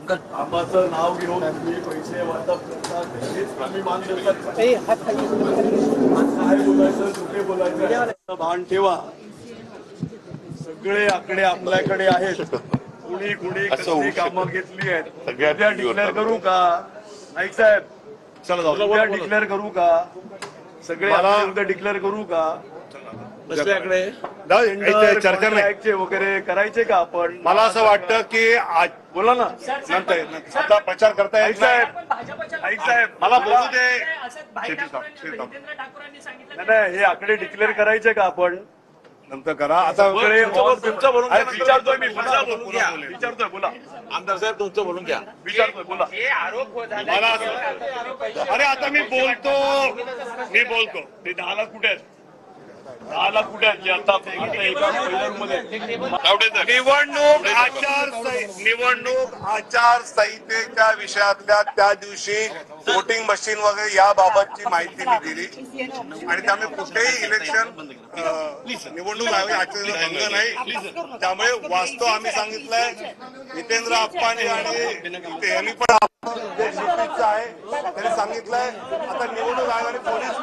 आंबाचं नाव घेऊन तुम्ही पैसे वाटप करतात हेच आम्ही मान देतात. काय बोलायचं कुठे बोलायचं भान ठेवा. सगळे आकडे आपल्याकडे आहेत. कुणी कुणी कसली कामं घेतली आहेत उद्या डिक्लेअर करू का? नाईक साहेब चला उद्या डिक्लेअर करू का? सगळे आकडे उद्या डिक्लेअर करू का? बसल्याकडे चर्चा नाही वगैरे करायचे का आपण? मला असं वाटतं की आज बोला ना नंतर आता प्रचार करता येईल साहेब साहेब मला बोलू दे. नाही हे आकडे डिक्लेअर करायचे का आपण? नंतर करा. आता तुमचं बोलून विचारतोय मी विचारतोय बोला आमदार साहेब तुमचं बोलून घ्या. विचारतोय बोला. मला अरे आता मी बोलतो ते 10 लाख कुठे आहेत? 10 लाख कुठे आहेत? आता निवडणूक आचारसंहितेच्या विषयातल्या त्या दिवशी वोटिंग मशीन वगैरे याबाबतची माहिती मी दिली आणि त्यामुळे कुठेही इलेक्शन निवडणूक आचारसंहिता भंग नाही. त्यामुळे वास्तव आम्ही सांगितलंय. जितेंद्र आप्पांनी आणि यांनी पण आहे त्यांनी सांगितलंय. आता निवडणूक आयोगाने पोलीस